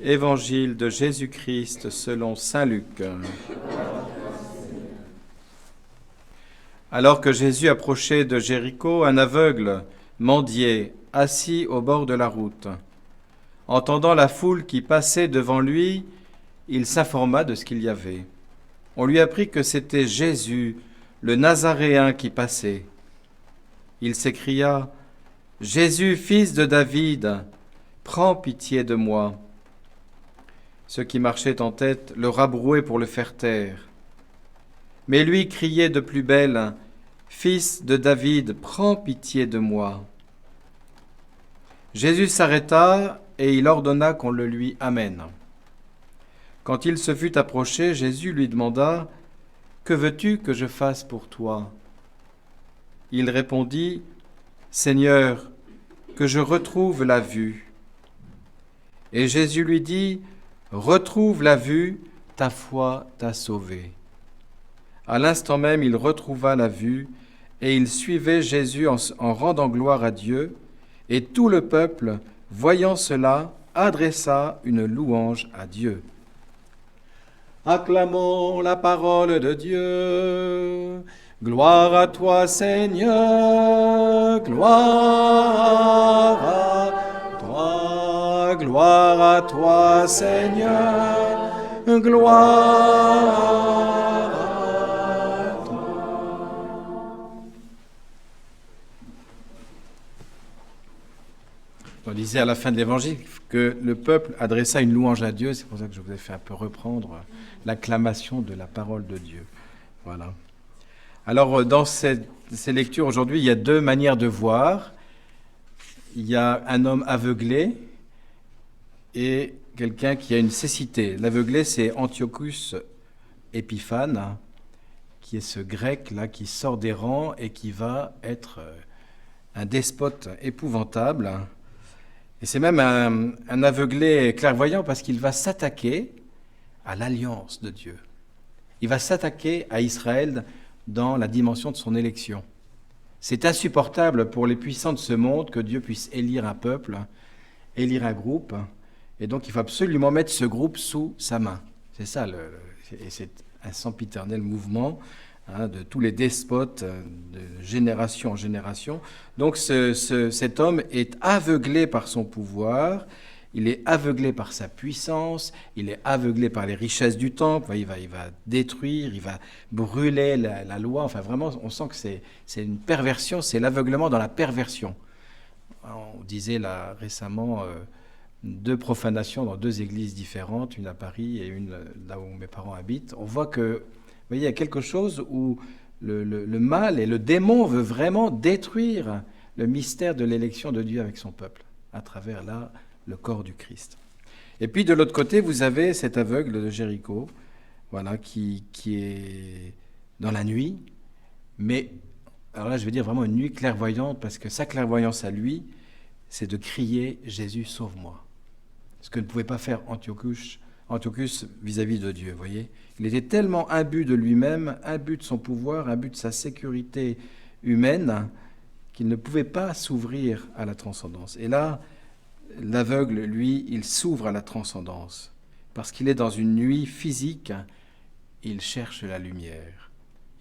Évangile de Jésus-Christ selon saint Luc. Alors que Jésus approchait de Jéricho, un aveugle mendiait, assis au bord de la route. Entendant la foule qui passait devant lui, il s'informa de ce qu'il y avait. On lui apprit que c'était Jésus, le Nazaréen, qui passait. Il s'écria : « Jésus, fils de David, prends pitié de moi. » Ceux qui marchaient en tête le rabrouaient pour le faire taire. Mais lui criait de plus belle : « Fils de David, prends pitié de moi. » Jésus s'arrêta et il ordonna qu'on le lui amène. Quand il se fut approché, Jésus lui demanda : « Que veux-tu que je fasse pour toi ?» Il répondit : « Seigneur, que je retrouve la vue. » Et Jésus lui dit : « Retrouve la vue, ta foi t'a sauvé. » À l'instant même, il retrouva la vue et il suivait Jésus en rendant gloire à Dieu. Et tout le peuple, voyant cela, adressa une louange à Dieu. Acclamons la parole de Dieu. Gloire à toi, Seigneur, gloire à toi, Seigneur, gloire à toi. On disait à la fin de l'Évangile que le peuple adressa une louange à Dieu. C'est pour ça que je vous ai fait un peu reprendre l'acclamation de la parole de Dieu. Voilà. Alors, dans ces lectures aujourd'hui, il y a deux manières de voir. Il y a un homme aveuglé et quelqu'un qui a une cécité. L'aveuglé, c'est Antiochus Épiphane, qui est ce grec-là qui sort des rangs et qui va être un despote épouvantable. Et c'est même un aveuglé clairvoyant parce qu'il va s'attaquer à l'alliance de Dieu. Il va s'attaquer à Israël dans la dimension de son élection. C'est insupportable pour les puissants de ce monde que Dieu puisse élire un peuple, élire un groupe, et donc il faut absolument mettre ce groupe sous sa main. C'est ça, et c'est un sempiternel mouvement de tous les despotes de génération en génération. Donc cet homme est aveuglé par son pouvoir, il est aveuglé par sa puissance, il est aveuglé par les richesses du temple, il va détruire, il va brûler la loi. Enfin vraiment, on sent que c'est une perversion, c'est l'aveuglement dans la perversion. On disait là récemment 2 profanations dans 2 églises différentes, une à Paris et une là où mes parents habitent. On voit que, vous voyez, il y a quelque chose où le mal et le démon veut vraiment détruire le mystère de l'élection de Dieu avec son peuple, à travers là le corps du Christ. Et puis de l'autre côté, vous avez cet aveugle de Jéricho, voilà, qui est dans la nuit, mais alors là je vais dire vraiment une nuit clairvoyante, parce que sa clairvoyance à lui, c'est de crier « Jésus, sauve-moi ». Ce que ne pouvait pas faire Antiochus vis-à-vis de Dieu, voyez. Il était tellement imbu de lui-même, imbu de son pouvoir, imbu de sa sécurité humaine, qu'il ne pouvait pas s'ouvrir à la transcendance. Et là, l'aveugle, lui, il s'ouvre à la transcendance. Parce qu'il est dans une nuit physique, il cherche la lumière.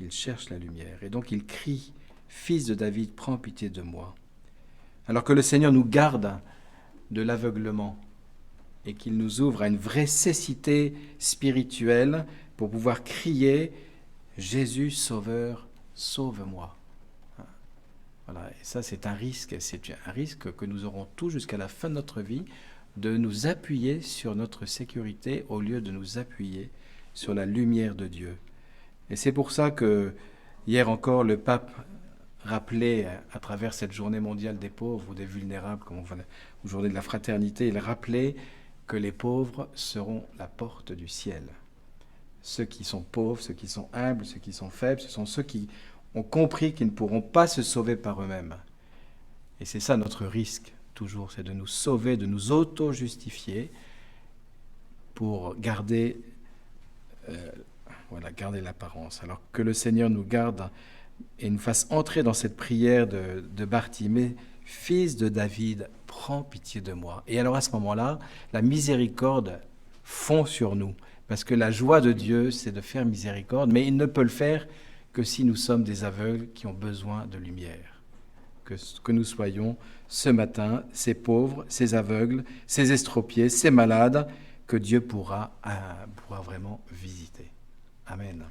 Il cherche la lumière. Et donc il crie « Fils de David, prends pitié de moi ». Alors que le Seigneur nous garde de l'aveuglement et qu'il nous ouvre à une vraie cécité spirituelle pour pouvoir crier « Jésus, Sauveur, sauve-moi ». Voilà, et ça c'est un risque que nous aurons tous jusqu'à la fin de notre vie, de nous appuyer sur notre sécurité au lieu de nous appuyer sur la lumière de Dieu. Et c'est pour ça que hier encore le pape rappelait à travers cette journée mondiale des pauvres ou des vulnérables, ou journée de la fraternité, il rappelait que les pauvres seront la porte du ciel. Ceux qui sont pauvres, ceux qui sont humbles, ceux qui sont faibles, ce sont ceux qui ont compris qu'ils ne pourront pas se sauver par eux-mêmes. Et c'est ça notre risque, toujours, c'est de nous sauver, de nous auto-justifier pour garder l'apparence. Alors que le Seigneur nous garde et nous fasse entrer dans cette prière de Bartimée, « Fils de David, prends pitié de moi. Et alors à ce moment-là, la miséricorde fond sur nous, parce que la joie de Dieu, c'est de faire miséricorde, mais il ne peut le faire que si nous sommes des aveugles qui ont besoin de lumière. Que nous soyons ce matin ces pauvres, ces aveugles, ces estropiés, ces malades, que Dieu pourra vraiment visiter. Amen.